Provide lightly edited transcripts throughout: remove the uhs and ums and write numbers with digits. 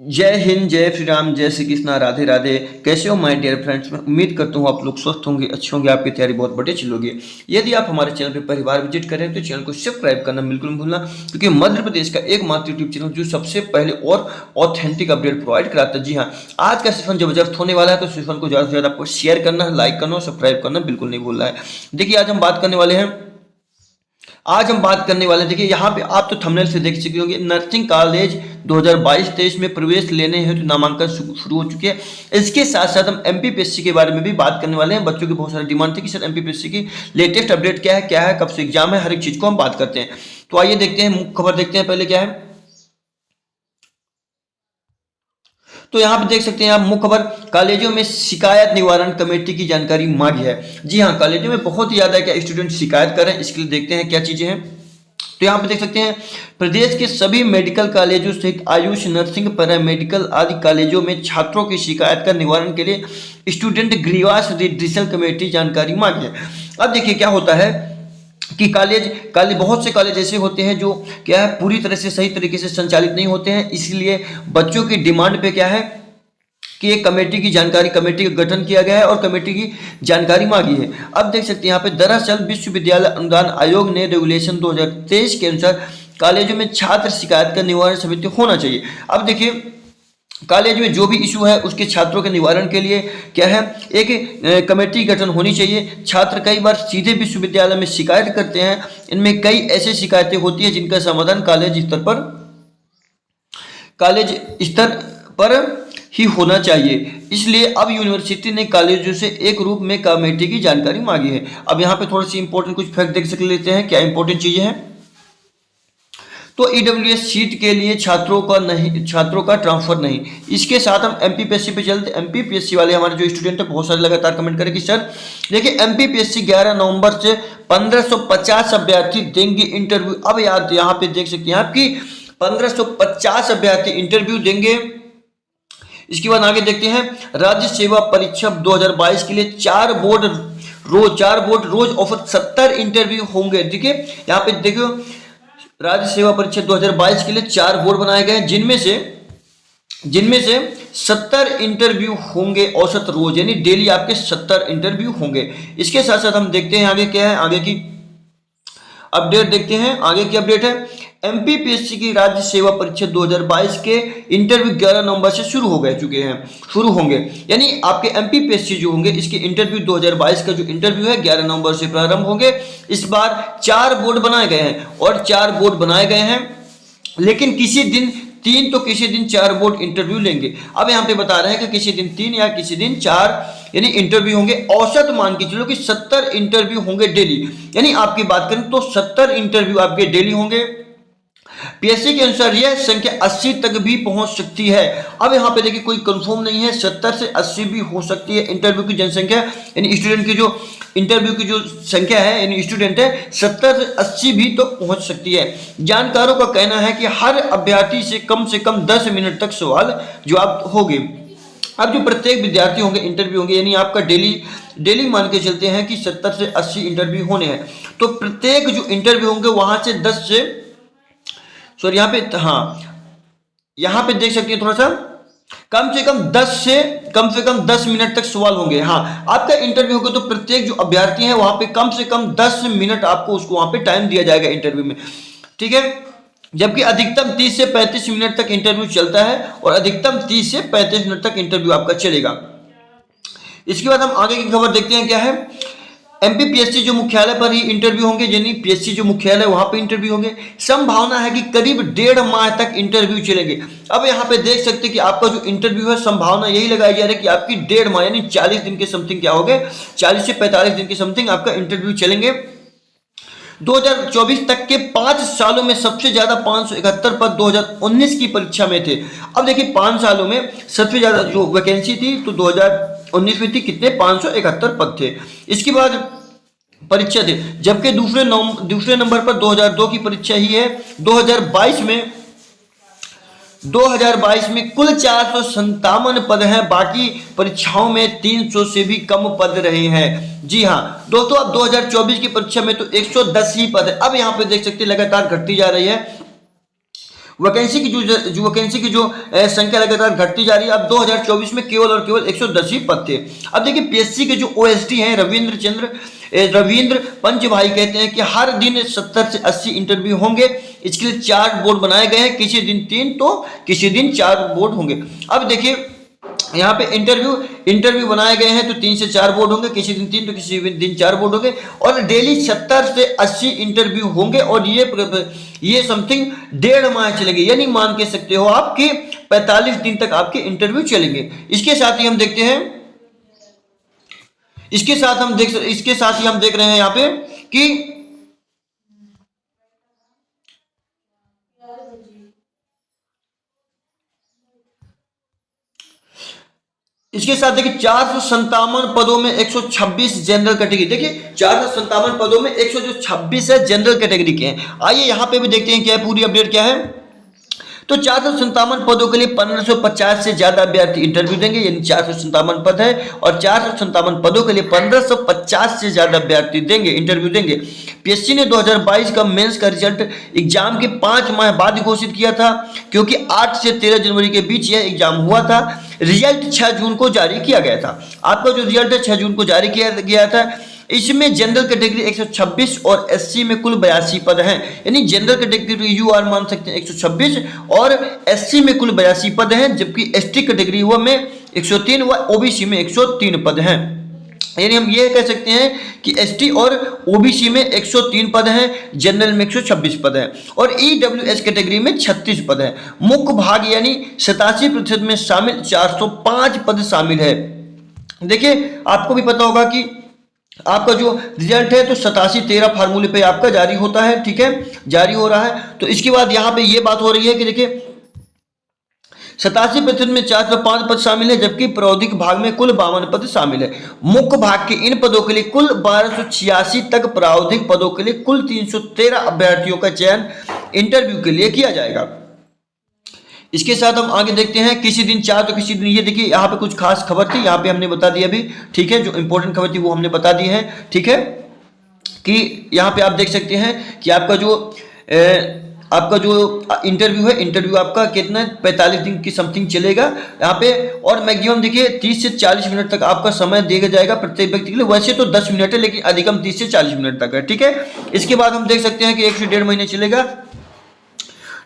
जय हिंद, जय श्री राम, जय श्री कृष्णा, राधे राधे। कैसे हो माय डियर फ्रेंड्स। मैं उम्मीद करता हूँ आप लोग स्वस्थ होंगे, अच्छे होंगे, आपकी तैयारी बहुत बढ़िया चल रही है। यदि आप हमारे चैनल पर पहली बार विजिट कर रहे हैं तो चैनल को सब्सक्राइब करना बिल्कुल नहीं भूलना, क्योंकि मध्य प्रदेश का एकमात्र यूट्यूब चैनल जो सबसे पहले और ऑथेंटिक अपडेट प्रोवाइड कराता है। जी हाँ, आज का सेशन जबरदस्त होने वाला है, तो सेशन को ज़्यादा से ज़्यादा आपको शेयर करना है, लाइक करना और सब्सक्राइब करना बिल्कुल नहीं भूलना है। देखिए आज हम बात करने वाले हैं। देखिए यहाँ पे आप तो थंबनेल से देख चुके होंगे, नर्सिंग कॉलेज 2022-23 में प्रवेश लेने हैं तो नामांकन शुरू हो चुके हैं। इसके साथ साथ हम एमपीपीएससी के बारे में भी बात करने वाले हैं। बच्चों की बहुत सारी डिमांड थी कि सर एमपीपीएससी की लेटेस्ट अपडेट क्या है, कब से एग्जाम है, हर एक चीज को हम बात करते हैं। तो आइए देखते हैं, मुख्य खबर देखते हैं पहले क्या है। तो यहाँ पे देख सकते हैं आप मुख्य खबर, कॉलेजों में शिकायत निवारण कमेटी की जानकारी मांगी है। जी हाँ, कॉलेजों में बहुत ही ज्यादा क्या स्टूडेंट शिकायत कर रहे हैं, इसके लिए देखते हैं क्या चीजें हैं। तो यहाँ पे देख सकते हैं, प्रदेश के सभी मेडिकल कॉलेजों सहित आयुष, नर्सिंग, पैरामेडिकल आदि कॉलेजों में छात्रों की शिकायत का निवारण के लिए स्टूडेंट ग्रीवास रिड्रेसल कमेटी जानकारी मांगी है। अब देखिए क्या होता है कि कॉलेज बहुत से कॉलेज ऐसे होते हैं जो क्या है पूरी तरह से सही तरीके से संचालित नहीं होते हैं, इसलिए बच्चों की डिमांड पे क्या है कि एक कमेटी का गठन किया गया है और कमेटी की जानकारी मांगी है। अब देख सकते हैं यहाँ पे, दरअसल विश्वविद्यालय अनुदान आयोग ने रेगुलेशन 2023 के अनुसार कॉलेजों में छात्र शिकायत का निवारण समिति होना चाहिए। अब देखिए, कॉलेज में जो भी इशू है उसके छात्रों के निवारण के लिए क्या है, एक कमेटी गठन होनी चाहिए। छात्र कई बार सीधे विश्वविद्यालय में शिकायत करते हैं, इनमें कई ऐसी शिकायतें होती है जिनका समाधान कॉलेज स्तर पर ही होना चाहिए। इसलिए अब यूनिवर्सिटी ने कॉलेजों से एक रूप में कमेटी की जानकारी मांगी है। अब यहाँ पे थोड़ी सी इंपॉर्टेंट कुछ फैक्ट देख सकते लेते हैं, क्या इंपॉर्टेंट चीजें हैं। तो ईडब्ल्यूएस सीट के लिए छात्रों का ट्रांसफर नहीं। इसके साथ हम एमपीपीएससी पे चलते। एमपीपीएससी वाले हमारे जो स्टूडेंट है बहुत सारे लगातार कमेंट करें कि सर देखिए एमपीपीएससी 11 नवंबर से 1550 अभ्यर्थी देंगे इंटरव्यू। अब याद यहाँ पे देख सकते हैं आपकी 1550 अभ्यर्थी इंटरव्यू देंगे। इसके बाद आगे देखते हैं, राज्य सेवा परीक्षा 2022 के लिए 4 बोर्ड रोज ऑफर 70 इंटरव्यू होंगे। देखिए यहाँ पे देखो, राज्य सेवा परीक्षा 2022 के लिए 4 बोर्ड बनाए गए हैं, जिनमें से 70 इंटरव्यू होंगे औसत रोज, यानी डेली आपके 70 इंटरव्यू होंगे। इसके साथ साथ हम देखते हैं आगे क्या है, आगे की अपडेट देखते हैं। आगे की अपडेट है, एमपीपीएससी की राज्य सेवा परीक्षा 2022 के इंटरव्यू 11 नवंबर से शुरू होंगे। यानी आपके एमपीपीएससी जो होंगे इसके इंटरव्यू 2022 का जो इंटरव्यू है 11 नवंबर से प्रारंभ होंगे। इस बार 4 बोर्ड बनाए गए हैं, लेकिन किसी दिन 3 तो किसी दिन 4 बोर्ड इंटरव्यू लेंगे। अब यहाँ पे बता रहे हैं कि किसी दिन 3 या किसी दिन 4 यानी इंटरव्यू होंगे। औसत मान के चलो कि 70 इंटरव्यू होंगे डेली, यानी आपकी बात करें तो 70 इंटरव्यू आपके डेली होंगे। पीएससी के अनुसार यह संख्या 80 तक भी पहुंच सकती है। अब यहाँ पे देखिए कोई कंफर्म नहीं है, 70 से 80 भी हो सकती है इंटरव्यू की जनसंख्या, यानी स्टूडेंट की जो इंटरव्यू की जो संख्या है यानी स्टूडेंट है 70 से 80 भी तो पहुंच सकती है। जानकारों का कहना है कि हर अभ्यर्थी से कम 10 मिनट तक सवाल जवाब होंगे। अब जो प्रत्येक विद्यार्थी होंगे इंटरव्यू होंगे, यानी आपका डेली मान के चलते हैं कि 70 से 80 इंटरव्यू होने हैं, तो प्रत्येक जो इंटरव्यू होंगे वहां से 10 से सॉरी यहाँ पे देख सकते हैं थोड़ा सा, कम से कम 10 मिनट तक सवाल होंगे। हाँ, आपका इंटरव्यू होगा तो प्रत्येक जो अभ्यर्थी है वहां पे कम से कम 10 मिनट आपको उसको वहां पे टाइम दिया जाएगा इंटरव्यू में, ठीक है। जबकि अधिकतम 30 से 35 मिनट तक इंटरव्यू चलता है और अधिकतम 30 से 35 मिनट तक इंटरव्यू आपका चलेगा। इसके बाद हम आगे की खबर देखते हैं क्या है। एमपीपीएससी जो मुख्यालय पर ही इंटरव्यू होंगे, यानी पीएससी जो मुख्यालय वहां पे इंटरव्यू होंगे। संभावना है कि करीब 1.5 माह तक इंटरव्यू चलेंगे। अब यहाँ पे देख सकते हैं कि आपका जो इंटरव्यू है संभावना यही लगाई जा रही है कि आपकी 1.5 माह यानी 40 दिन के समथिंग क्या हो गए, 40 से 45 दिन के समथिंग आपका इंटरव्यू चलेंगे। 2024 तक के 5 सालों में सबसे ज्यादा 571 पद 2019 की परीक्षा में थे। अब देखिए 5 सालों में सबसे ज्यादा जो वैकेंसी थी तो 2019 में थी, कितने 571 पद थे। इसके बाद परीक्षा थे, जबकि दूसरे नंबर पर 2002 की परीक्षा ही है। 2022 में कुल 457 पद हैं, बाकी परीक्षाओं में 300 से भी कम पद रहे हैं। जी हाँ दोस्तों, अब 2024 की परीक्षा में तो 110 ही पद है। अब यहाँ पे देख सकते हैं लगातार घटती जा रही है। वैकेंसी की जो संख्या लगातार घटती जा रही है। अब 2024 में केवल और केवल 110 ही पद थे। अब देखिए पीएससी के जो ओएसडी हैं रविंद्र पंच भाई कहते हैं कि हर दिन 70 से 80 इंटरव्यू होंगे। इसके लिए 4 बोर्ड बनाए गए हैं, किसी दिन 3 तो किसी दिन 4 बोर्ड होंगे। अब देखिए यहाँ पे इंटरव्यू बनाए गए हैं तो 3 से 4 बोर्ड होंगे, किसी दिन 3 तो किसी दिन 4 बोर्ड होंगे और डेली 70 से 80 इंटरव्यू होंगे और ये समथिंग 1.5 माह चलेंगे, यानी मान के सकते हो आपके 45 दिन तक आपके इंटरव्यू चलेंगे। इसके साथ ही हम देखते हैं, इसके साथ ही हम देख रहे हैं यहाँ पे कि इसके साथ देखिए 457 पदों में 126 जनरल कैटेगरी। देखिए 457 पदों में 126 है जनरल कैटेगरी के हैं। आइए यहाँ पे भी देखते हैं क्या है, पूरी अपडेट क्या है। तो 457 पदों के लिए 1550 से ज्यादा अभ्यर्थी इंटरव्यू देंगे, यानी 457 पद है और 457 पदों के लिए 1550 से ज्यादा अभ्यर्थी इंटरव्यू देंगे। पीएससी ने 2022 का मेंस का रिजल्ट एग्जाम के 5 माह बाद घोषित किया था, क्योंकि 8 से 13 जनवरी के बीच यह एग्जाम हुआ था। रिजल्ट 6 जून को जारी किया गया था। आपका जो रिजल्ट है 6 जून को जारी किया गया था। इसमें जनरल कैटेगरी 126 और एससी में कुल 82 पद हैं, यानी जनरल कैटेगरी यूआर मान सकते हैं 126 और एससी में कुल 82 पद हैं, जबकि एसटी कैटेगरी हुआ में 103 व ओबीसी में 103 पद हैं। यानी हम ये कह सकते हैं कि एसटी और ओबीसी में 103 पद हैं, जनरल में 126 पद हैं और ईडब्ल्यूएस कैटेगरी में 36 पद हैं। मुख्य भाग यानी 87% में शामिल 405 पद शामिल है। देखिए आपको भी पता होगा कि आपका जो रिजल्ट है तो 87-13 फार्मूले पे आपका जारी होता है, ठीक है, जारी हो रहा है। तो इसके बाद यहाँ पे ये बात हो रही है कि देखिए 87% में 405 पद शामिल है, जबकि प्रावधिक भाग में कुल 52 पद शामिल है। मुख्य भाग के इन पदों के लिए कुल 1286 तक, प्रावधिक पदों के लिए कुल 313 अभ्यर्थियों का चयन इंटरव्यू के लिए किया जाएगा। इसके साथ हम आगे देखते हैं, किसी दिन 4 तो किसी दिन, ये देखिए यहाँ पे कुछ खास खबर थी, यहाँ पे हमने बता दिया अभी, ठीक है, जो इंपॉर्टेंट खबर थी वो हमने बता दी है, ठीक है, कि यहाँ पे आप देख सकते हैं कि आपका जो इंटरव्यू है, इंटरव्यू आपका कितना 45 दिन की समथिंग चलेगा यहाँ पे, और मैक्सिमम देखिए 30 से 40 मिनट तक आपका समय दिया जाएगा प्रत्येक व्यक्ति के लिए। वैसे तो 10 मिनट है, लेकिन अधिकतम 30 से 40 मिनट तक है, ठीक है। इसके बाद हम देख सकते हैं कि 1 से 1.5 महीने चलेगा,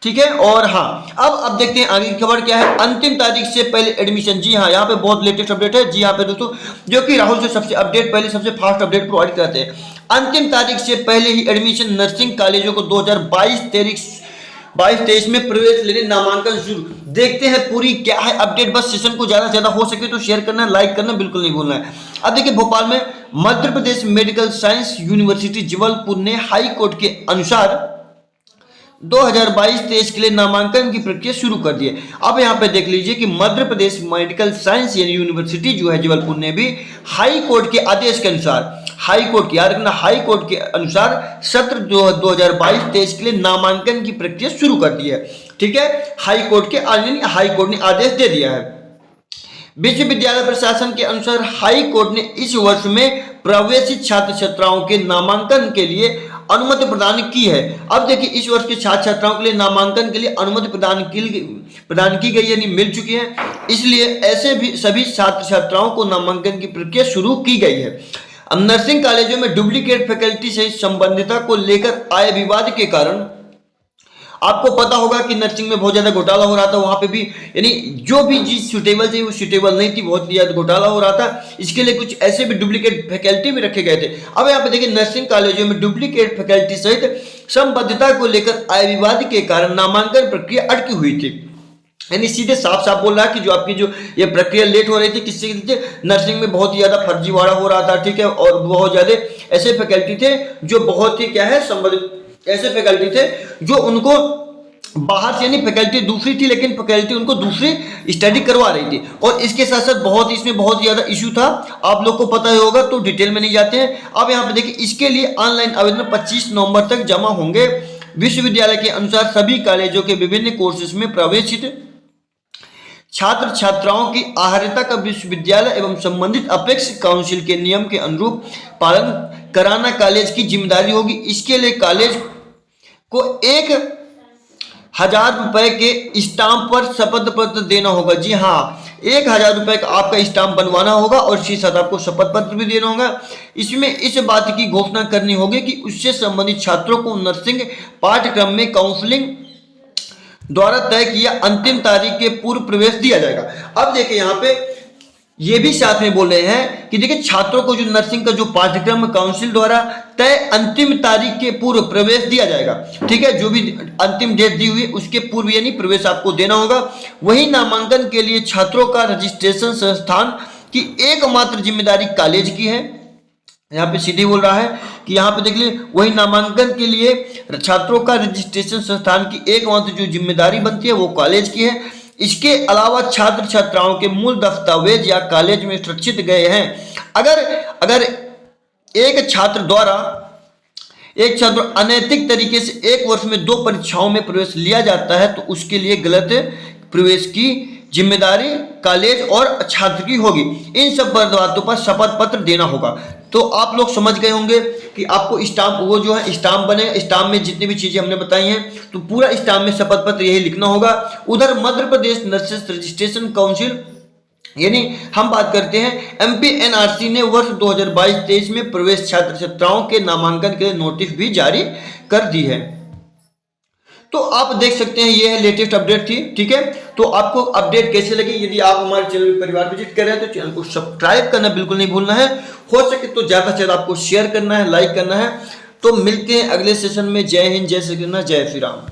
ठीक है। और हाँ, अब देखते हैं आगे की खबर क्या है। अंतिम तारीख से पहले एडमिशन, जी हाँ, यहाँ पे बहुत लेटेस्ट अपडेट है, जी यहाँ पे दोस्तों, जो कि राहुल से सबसे फास्ट अपडेट प्रोवाइड करते हैं। अंतिम तारीख से पहले ही एडमिशन, नर्सिंग कॉलेजों को 2022-23 में प्रवेश लेने नामांकन शुरू। देखते हैं पूरी क्या है अपडेट। बस सेशन को ज्यादा से ज्यादा हो सके तो शेयर करना, लाइक करना बिल्कुल नहीं भूलना है। अब देखिए भोपाल में Madhya Pradesh medical science university Jabalpur ने हाई कोर्ट के अनुसार 2022-23 के लिए नामांकन की प्रक्रिया शुरू कर दी है। अब यहाँ पे देख लीजिए कि Madhya Pradesh medical science university जो है जबलपुर ने भी हाई कोर्ट के आदेश के अनुसार, हाई कोर्ट की याद रखना, हाई कोर्ट के अनुसार सत्र 2022-23 के लिए नामांकन की प्रक्रिया शुरू कर दी है, ठीक है। हाई कोर्ट ने आदेश दे दिया है। विश्वविद्यालय प्रशासन के अनुसार हाई कोर्ट ने इस वर्ष में प्रवेशित छात्र छात्राओं के नामांकन के लिए अनुमति प्रदान की है। अब देखिए इस वर्ष के छात्र छात्राओं के लिए नामांकन के लिए अनुमति प्रदान की गई, यानी मिल चुकी है। इसलिए ऐसे भी सभी छात्र छात्राओं को नामांकन की प्रक्रिया शुरू की गई है। अब नर्सिंग कॉलेजों में डुप्लीकेट फैकल्टी से संबंधितता को लेकर आए विवाद के कारण, आपको पता होगा कि नर्सिंग में बहुत ज्यादा घोटाला हो रहा था, वहां पे भी यानी जो भी चीज सुटेबल थी वो सुटेबल नहीं थी, बहुत ज्यादा घोटाला हो रहा था। इसके लिए कुछ ऐसे भी डुप्लीकेट फैकल्टी भी रखे गए थे। अब यहाँ पे देखिए नर्सिंग कॉलेजों में डुप्लीकेट फैकल्टी सहित संबद्धता को लेकर आए विवाद के कारण नामांकन प्रक्रिया अटकी हुई थी। यानी सीधे साफ साफ बोल रहा है कि जो आपकी जो ये प्रक्रिया लेट हो रही थी, किससे नर्सिंग में बहुत ही ज्यादा फर्जीवाड़ा हो रहा था, ठीक है, और बहुत ज्यादा ऐसे फैकल्टी थे जो बहुत ही क्या है संबंधित, ऐसे फैकल्टी थे जो उनको बाहर से, यानी फैकल्टी दूसरी थी लेकिन फैकल्टी उनको दूसरी स्टडी करवा रही थी। और इसके साथ साथ इसमें बहुत ज्यादा इशू था, आप लोग को पता ही होगा, तो डिटेल में नहीं जाते हैं। अब यहाँ पे देखिए इसके लिए ऑनलाइन आवेदन 25 नवंबर तक जमा होंगे। विश्वविद्यालय के अनुसार सभी कॉलेजों के विभिन्न कोर्सेज में प्रवेशित छात्र छात्राओं की अर्हता का विश्वविद्यालय एवं संबंधित अपेक्ष काउंसिल के नियम के अनुरूप पालन कराना कॉलेज की जिम्मेदारी होगी। इसके लिए कॉलेज को एक ₹1000 के स्टाम्प पर शपथ पत्र देना होगा। जी हाँ, ₹1000 का आपका स्टाम्प बनवाना होगा और इसी साथ आपको शपथ पत्र भी देना होगा। इसमें इस बात की घोषणा करनी होगी कि उससे संबंधित छात्रों को नर्सिंग पाठ्यक्रम में काउंसलिंग द्वारा तय किया अंतिम तारीख के पूर्व प्रवेश दिया जाएगा। अब देखिए यहाँ पे ये भी साथ में बोल रहे हैं कि देखिए छात्रों को जो नर्सिंग का जो पाठ्यक्रम काउंसिल द्वारा तय अंतिम तारीख के पूर्व प्रवेश दिया जाएगा। ठीक है, जो भी अंतिम डेट दी हुई है उसके पूर्व यानी प्रवेश आपको देना होगा। वही नामांकन के लिए छात्रों का रजिस्ट्रेशन संस्थान की एकमात्र जिम्मेदारी कॉलेज की है। यहाँ पे सीधी बोल रहा है कि यहाँ पे देख लीजिए, वही नामांकन के लिए छात्रों का रजिस्ट्रेशन संस्थान की एकमात्र जो जिम्मेदारी बनती है वो कॉलेज की है। इसके अलावा छात्र छात्राओं के मूल दस्तावेज या कॉलेज में सुरक्षित गए हैं। अगर एक छात्र अनैतिक तरीके से एक वर्ष में 2 परीक्षाओं में प्रवेश लिया जाता है तो उसके लिए गलत प्रवेश की जिम्मेदारी कॉलेज और छात्र की होगी। इन सब बातों पर शपथ पत्र देना होगा। तो आप लोग समझ गए होंगे कि आपको स्टाम्प वो जो है स्टाम्प बने, स्टाम्प में जितनी भी चीजें हमने बताई हैं तो पूरा स्टाम्प में शपथ पत्र यही लिखना होगा। उधर Madhya Pradesh nurses registration council यानी हम बात करते हैं MPNRC ने वर्ष 2022-23 में प्रवेश छात्र छात्राओं के नामांकन के लिए नोटिस भी जारी कर दी है। तो आप देख सकते हैं ये है लेटेस्ट अपडेट थी। ठीक है, तो आपको अपडेट कैसे लगी? यदि आप हमारे चैनल परिवार विजिट कर रहे हैं तो चैनल को सब्सक्राइब करना बिल्कुल नहीं भूलना है। हो सके तो ज्यादा से ज्यादा आपको शेयर करना है, लाइक करना है। तो मिलते हैं अगले सेशन में। जय हिंद, जय श्री कृष्ण, जय श्री राम।